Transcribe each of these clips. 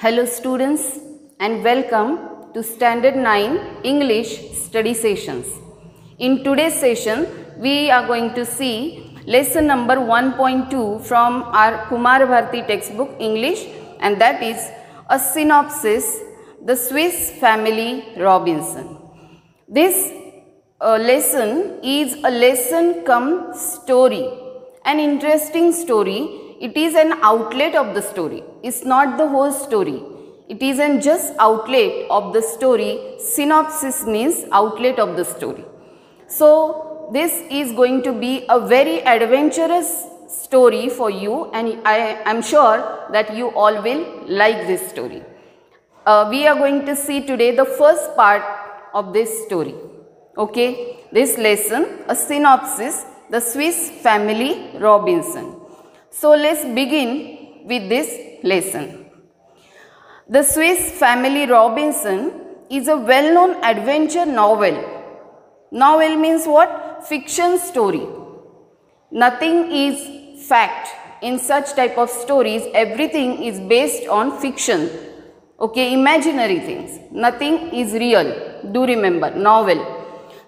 Hello students and welcome to Standard 9 English Study Sessions. In today's session, we are going to see lesson number 1.2 from our Kumar Bharati textbook English, and that is a synopsis, the Swiss Family Robinson. This lesson is a lesson come story, an interesting story. It is an outlet of the story. It's not the whole story. It is an just outlet of the story. Synopsis means outlet of the story. So this is going to be a very adventurous story for you, and I am sure that you all will like this story. We are going to see today the first part of this story. Okay, this lesson, a synopsis, the Swiss Family Robinson. So let's begin with this lesson. The Swiss Family Robinson is a well-known adventure novel. Novel means what? Fiction story. Nothing is fact. In such type of stories, everything is based on fiction. Okay, imaginary things. Nothing is real. Do remember, novel.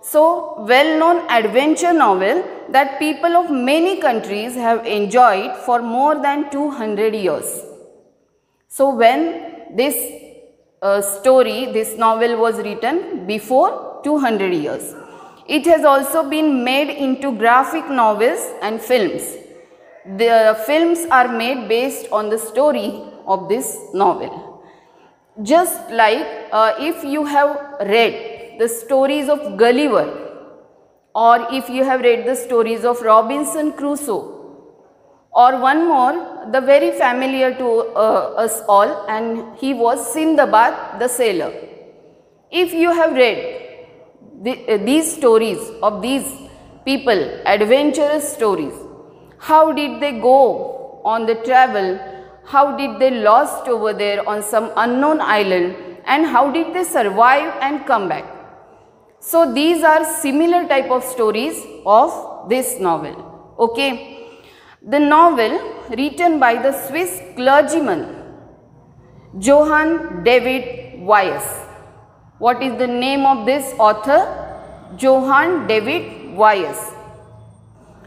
So, well-known adventure novel that people of many countries have enjoyed for more than 200 years. So, when this this novel was written before 200 years. It has also been made into graphic novels and films. The films are made based on the story of this novel. Just like if you have read the stories of Gulliver, or if you have read the stories of Robinson Crusoe, or one more, the very familiar to us all, and he was Sindbad the sailor. If you have read these stories of these people, adventurous stories, how did they go on the travel, how did they lost over there on some unknown island, and how did they survive and come back. So these are similar type of stories of this novel. Okay. The novel written by the Swiss clergyman Johann David Weiss. What is the name of this author? Johann David Weiss.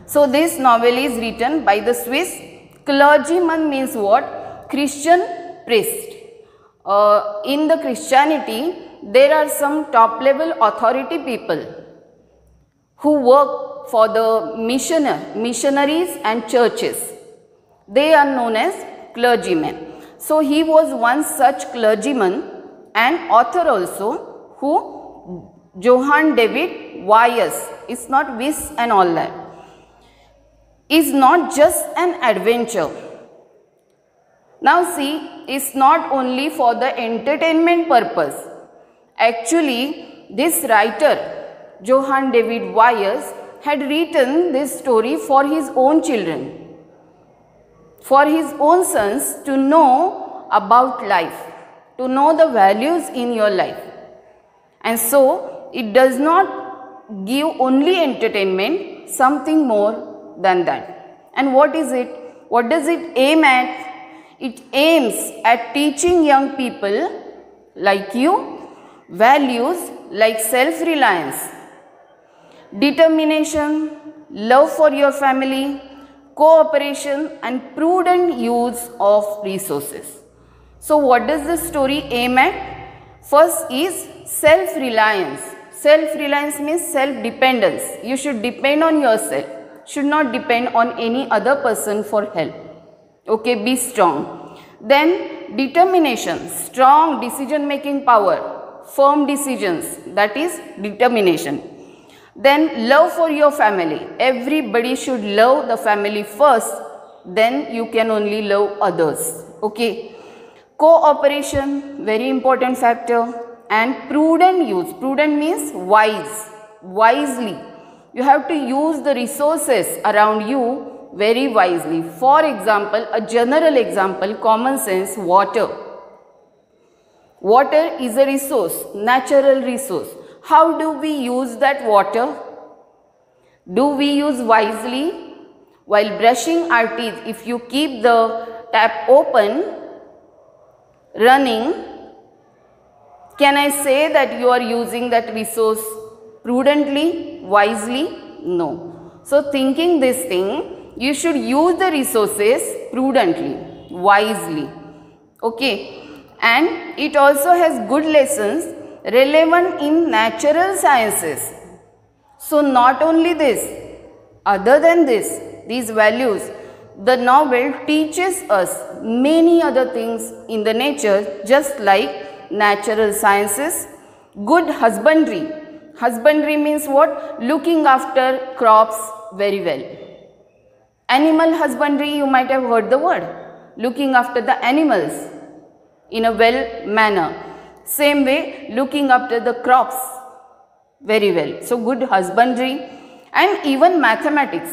So this novel is written by the Swiss clergyman means what? Christian priest. In the Christianity, there are some top level authority people who work for the missionaries and churches. They are known as clergymen. So he was one such clergyman and author also, who Johann David Weiss, is not Weiss and all that, is not just an adventure. Now see, it's not only for the entertainment purpose. Actually, this writer, Johann David Weiss, had written this story for his own children, for his own sons to know about life, to know the values in your life. And so, it does not give only entertainment, something more than that. And what is it? What does it aim at? It aims at teaching young people like you values like self-reliance, determination, love for your family, cooperation, and prudent use of resources. So what does the story aim at? First is self-reliance. Self-reliance means self-dependence. You should depend on yourself, should not depend on any other person for help. Okay, be strong. Then determination, strong decision-making power, firm decisions, that is determination. Then love for your family. Everybody should love the family first, then you can only love others. Okay. Cooperation, very important factor. And prudent use. Prudent means wise, wisely. You have to use the resources around you very wisely. For example, a general example, common sense, water. Water is a resource, natural resource. How do we use that water? Do we use wisely? While brushing our teeth, if you keep the tap open, running, can I say that you are using that resource prudently, wisely? No. So thinking this thing, you should use the resources prudently, wisely. Okay. And it also has good lessons relevant in natural sciences. So not only this, other than this, these values, the novel teaches us many other things in the nature, just like natural sciences, good husbandry. Husbandry means what? Looking after crops very well. Animal husbandry, you might have heard the word. Looking after the animals in a well manner. Same way, looking after the crops very well. So good husbandry, and even mathematics.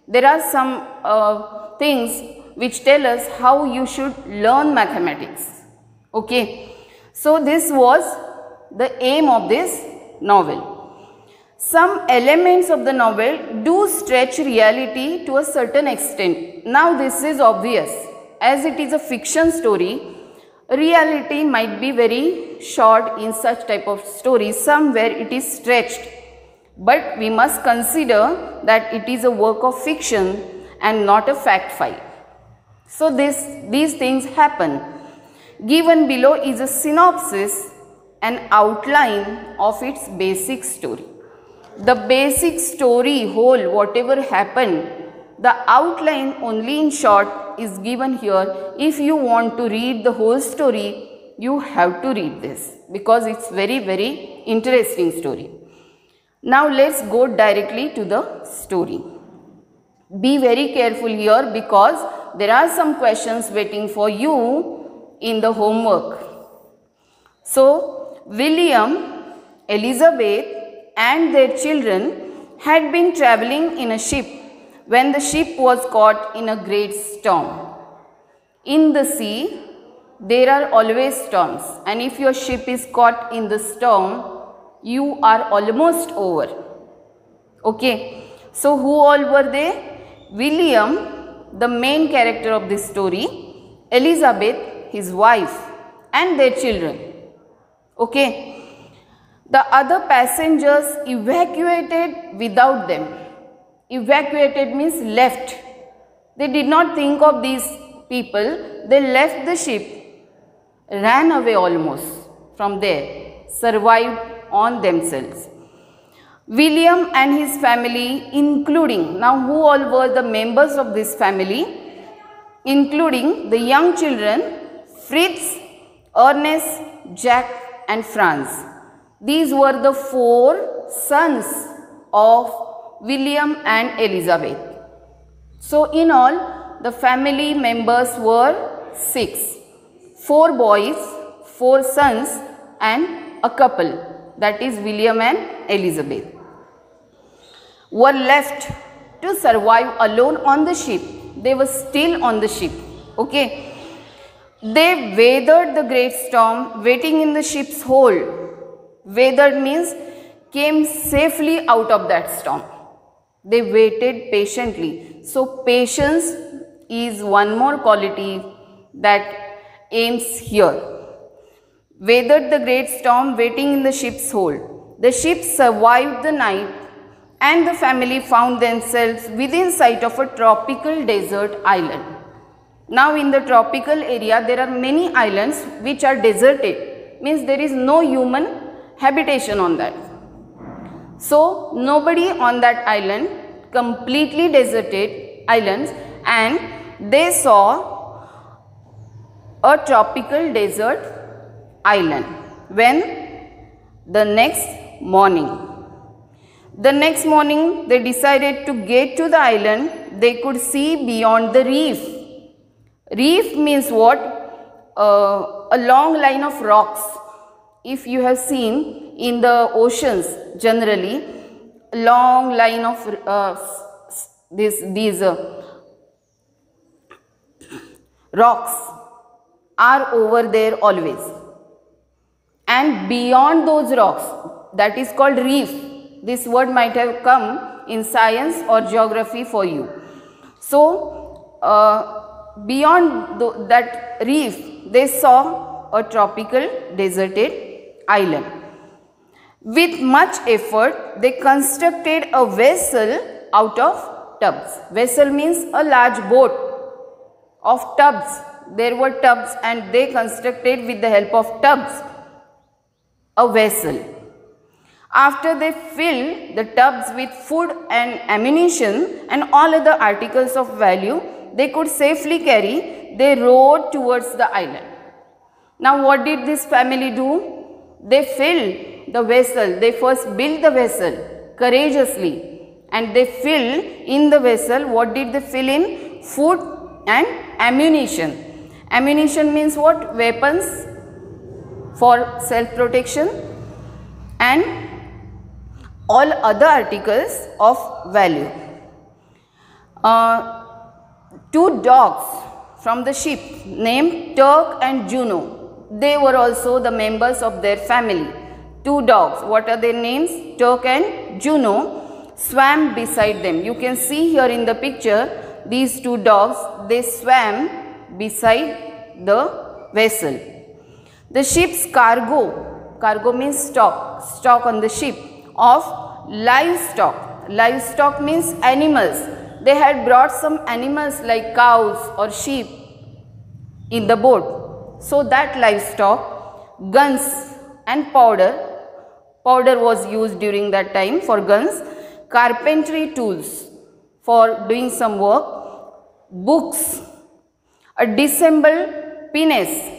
There are some things which tell us how you should learn mathematics. Okay. So this was the aim of this novel. Some elements of the novel do stretch reality to a certain extent. Now this is obvious. As it is a fiction story, reality might be very short in such type of stories. Somewhere it is stretched. But we must consider that it is a work of fiction and not a fact file. So these things happen. Given below is a synopsis, an outline of its basic story. The basic story whole, whatever happened, the outline only in short is given here. If you want to read the whole story, you have to read this because it's very, very interesting story. Now let's go directly to the story. Be very careful here because there are some questions waiting for you in the homework. So, William, Elizabeth and their children had been travelling in a ship when the ship was caught in a great storm. In the sea, there are always storms, and if your ship is caught in the storm, you are almost over. Okay. So who all were they? William, the main character of this story, Elizabeth, his wife, and their children. Okay. The other passengers evacuated without them. Evacuated means left. They did not think of these people. They left the ship, ran away almost from there, survived on themselves. William and his family, including, now who all were the members of this family, including the young children, Fritz, Ernest, Jack and Franz. These were the 4 sons of William and Elizabeth. So in all, the family members were 6. 4 boys, 4 sons and a couple. That is William and Elizabeth, were left to survive alone on the ship. They were still on the ship. Okay. They weathered the great storm, waiting in the ship's hold. Weathered means came safely out of that storm. They waited patiently. So patience is one more quality that aims here. Weathered the great storm, waiting in the ship's hold. The ship survived the night and the family found themselves within sight of a tropical desert island. Now in the tropical area there are many islands which are deserted, means there is no human habitation on that. So nobody on that island, completely deserted islands, and they saw a tropical desert island when the next morning. The next morning they decided to get to the island. They could see beyond the reef. Reef means what? A long line of rocks. If you have seen in the oceans generally, a long line of these rocks are over there always. And beyond those rocks, that is called reef. This word might have come in science or geography for you. So, beyond that reef, they saw a tropical deserted island. With much effort, they constructed a vessel out of tubs. Vessel means a large boat of tubs. There were tubs and they constructed with the help of tubs a vessel. After they filled the tubs with food and ammunition and all other articles of value they could safely carry, they rowed towards the island. Now what did this family do? They filled the vessel. They first built the vessel courageously and they filled in the vessel. What did they fill in? Food and ammunition. Ammunition means what? Weapons for self-protection and all other articles of value. Two dogs from the ship named Turk and Juno, they were also the members of their family. Two dogs, what are their names? Turk and Juno, swam beside them. You can see here in the picture, these two dogs, they swam beside the vessel. The ship's cargo means stock on the ship of livestock. Livestock means animals. They had brought some animals like cows or sheep in the boat. So that livestock, guns and powder was used during that time for guns, carpentry tools for doing some work, books, a disassembled pinnace,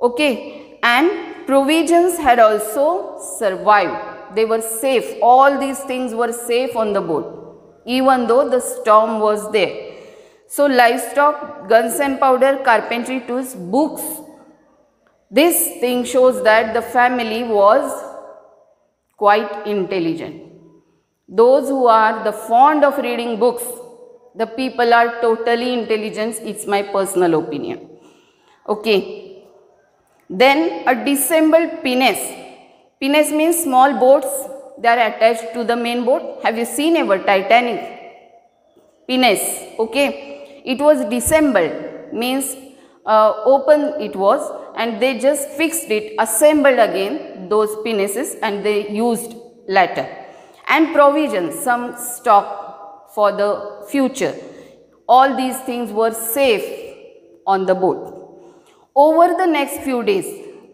okay, and provisions had also survived. They were safe. All these things were safe on the boat, even though the storm was there. So livestock, guns and powder, carpentry tools, books. This thing shows that the family was quite intelligent. Those who are fond of reading books, the people are totally intelligent. It's my personal opinion. Okay. Then a disassembled pinnace. Pinnace means small boats. They are attached to the main boat. Have you seen ever Titanic? Pinnace. Okay. It was disassembled, means open it was, and they just fixed it, assembled again those pinnaces, and they used later. And provisions, some stock for the future. All these things were safe on the boat. Over the next few days,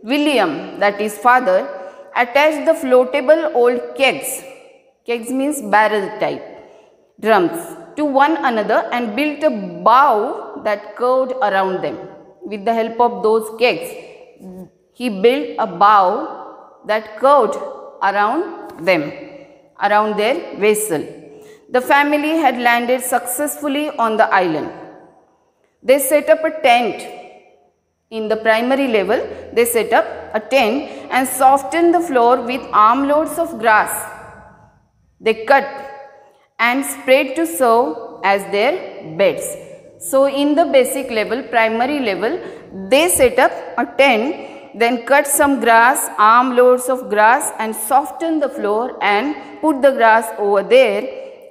William, that is father, attached the floatable old kegs, kegs means barrel type, drums, to one another and built a bow that curved around them. With the help of those kegs, he built a bow that curved around them, around their vessel. The family had landed successfully on the island. They set up a tent. In the primary level, they set up a tent and softened the floor with armloads of grass. They cut and spread to serve as their beds. So in the basic level, primary level, they set up a tent, then cut some grass, armloads of grass, and soften the floor and put the grass over there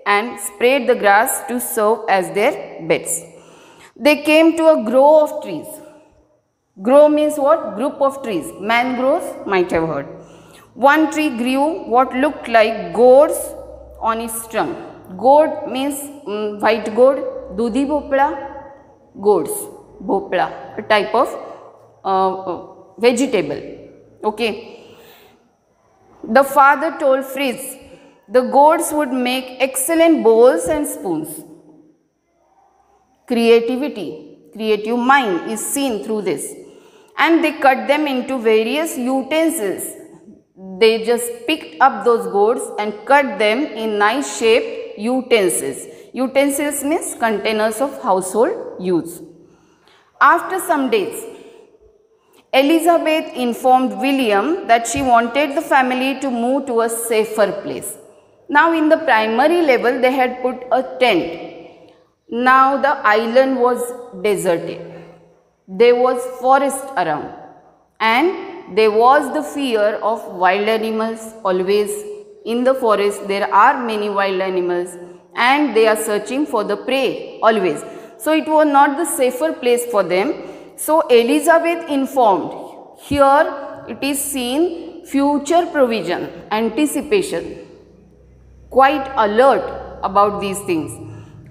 and spread the grass to serve as their beds. They came to a grove of trees. Grove means what? Group of trees. Mangroves, might have heard. One tree grew what looked like gourds on its trunk. Gourd means white gourd, dudhi bhopla, gourds, bhopla, a type of vegetable. Okay. The father told Fritz the gourds would make excellent bowls and spoons. Creative mind is seen through this. And they cut them into various utensils. They just picked up those gourds and cut them in nice shaped utensils. Utensils means containers of household use. After some days, Elizabeth informed William that she wanted the family to move to a safer place. Now in the primary level, they had put a tent. Now the island was deserted. There was forest around and there was the fear of wild animals. Always in the forest there are many wild animals and they are searching for the prey always. So it was not the safer place for them. So Elizabeth informed Here it is seen future provision, anticipation, quite alert about these things.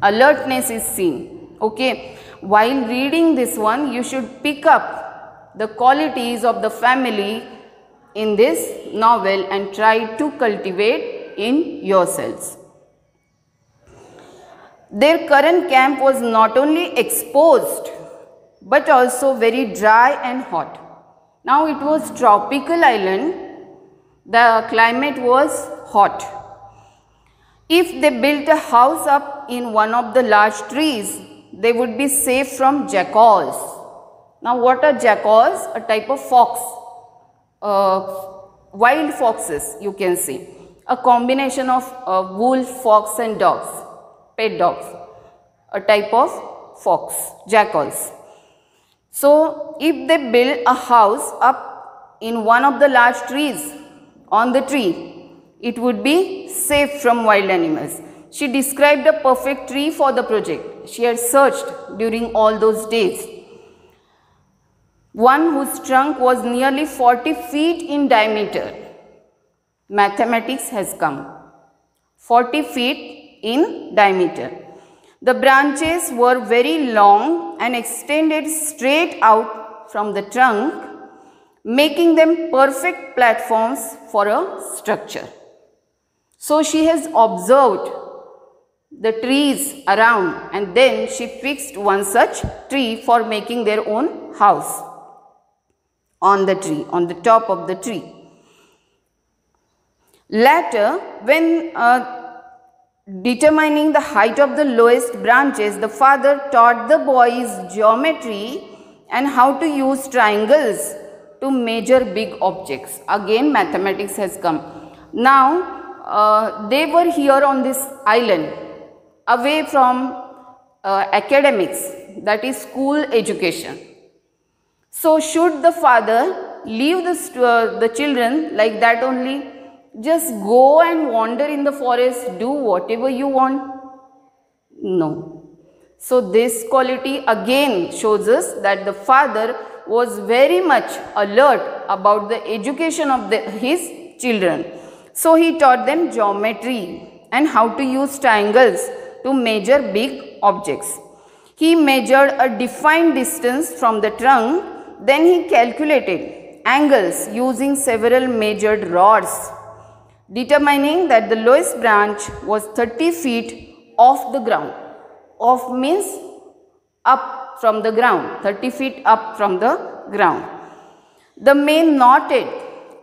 Alertness is seen. Okay. While reading this one, you should pick up the qualities of the family in this novel and try to cultivate in yourselves. Their current camp was not only exposed but also very dry and hot. Now it was tropical island, the climate was hot. If they built a house up in one of the large trees, they would be safe from jackals. Now what are jackals? A type of fox, wild foxes you can see. A combination of wolf, fox and dogs, pet dogs, a type of fox, jackals. So if they build a house up in one of the large trees on the tree, it would be safe from wild animals. She described a perfect tree for the project. She had searched during all those days. One whose trunk was nearly 40 feet in diameter. Mathematics has come. 40 feet in diameter. The branches were very long and extended straight out from the trunk, making them perfect platforms for a structure. So she has observed the trees around and then she fixed one such tree for making their own house on the tree, on the top of the tree. Later, when determining the height of the lowest branches, the father taught the boys geometry and how to use triangles to measure big objects. Again, mathematics has come. Now, they were here on this island, away from academics, that is school education. So, should the father leave the children like that only? Just go and wander in the forest, do whatever you want? No. So, this quality again shows us that the father was very much alert about the education of his children. So, he taught them geometry and how to use triangles to measure big objects. He measured a defined distance from the trunk, then he calculated angles using several measured rods, determining that the lowest branch was 30 feet off the ground. Off means up from the ground, 30 feet up from the ground. The men knotted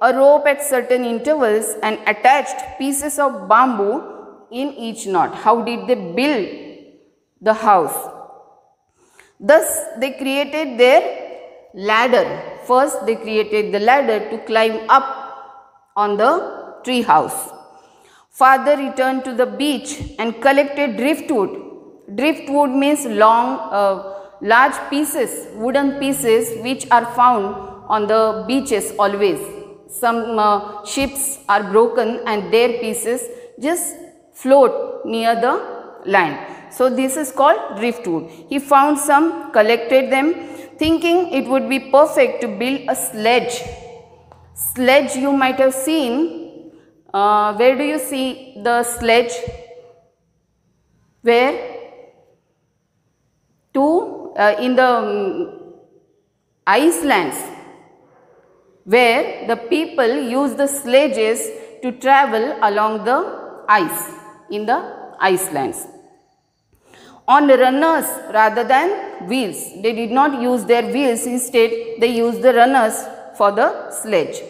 a rope at certain intervals and attached pieces of bamboo in each knot. How did they build the house? Thus, they created their ladder. First, they created the ladder to climb up on the tree house. Father returned to the beach and collected driftwood. Driftwood means long, large pieces, wooden pieces which are found on the beaches always. Some ships are broken and their pieces just float near the land. So this is called driftwood. He found some, collected them, thinking it would be perfect to build a sledge. Sledge you might have seen. Where do you see the sledge? Where? In the icelands, where the people use the sledges to travel along the ice in the icelands. On runners rather than wheels. They did not use their wheels, instead they used the runners for the sledge.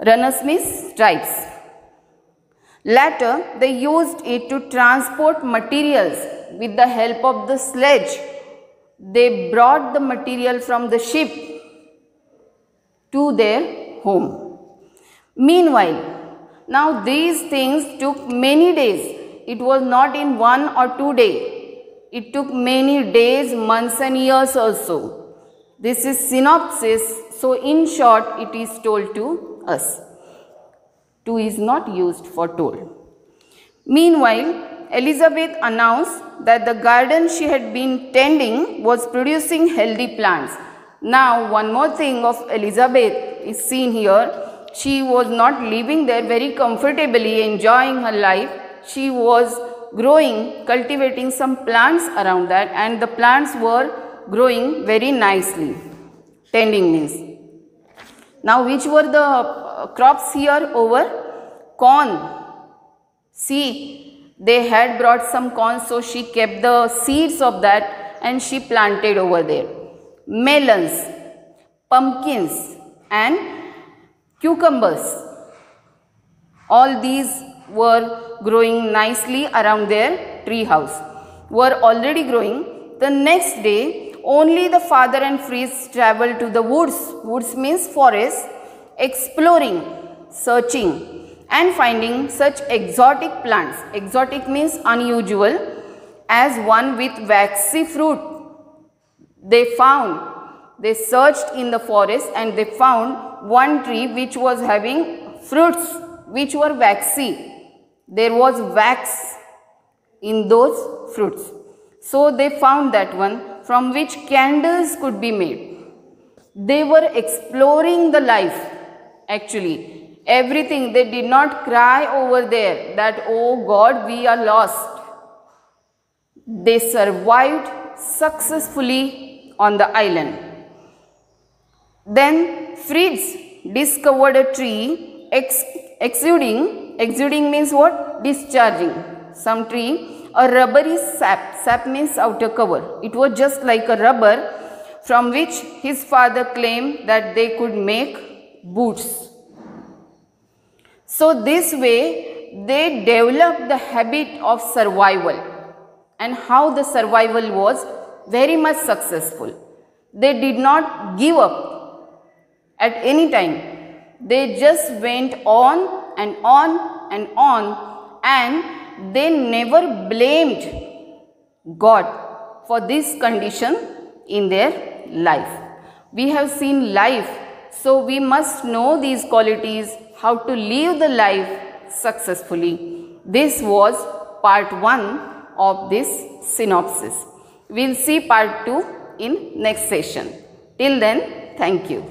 Runners means stripes. Later, they used it to transport materials with the help of the sledge. They brought the material from the ship to their home. Meanwhile, now these things took many days. It was not in 1 or 2 days. It took many days, months and years also. This is synopsis. So, in short, it is told to us. To is not used for told. Meanwhile, Elizabeth announced that the garden she had been tending was producing healthy plants. Now one more thing of Elizabeth is seen here. She was not living there very comfortably, enjoying her life. She was growing, cultivating some plants around that, and the plants were growing very nicely. Tending means. Now which were the crops here over? Corn. See, they had brought some corn, so she kept the seeds of that and she planted over there. Melons, pumpkins and cucumbers. All these were growing nicely around their tree house. Were already growing. The next day, only the father and Fritz traveled to the woods. Woods means forest. Exploring, searching and finding such exotic plants. Exotic means unusual. As one with waxy fruit. They searched in the forest and they found one tree which was having fruits which were waxy. There was wax in those fruits. So they found that one from which candles could be made. They were exploring the life actually. Everything. They did not cry over there that, oh God, we are lost. They survived successfully on the island. Then Fritz discovered a tree exuding means what? Discharging. Some tree, a rubbery sap. Sap means outer cover. It was just like a rubber from which his father claimed that they could make boots. So this way they developed the habit of survival, and how the survival was very much successful. They did not give up at any time. They just went on and on and on, and they never blamed God for this condition in their life. We have seen life, so we must know these qualities, how to live the life successfully. This was part 1 of this synopsis. We will see part 2 in next session. Till then, thank you.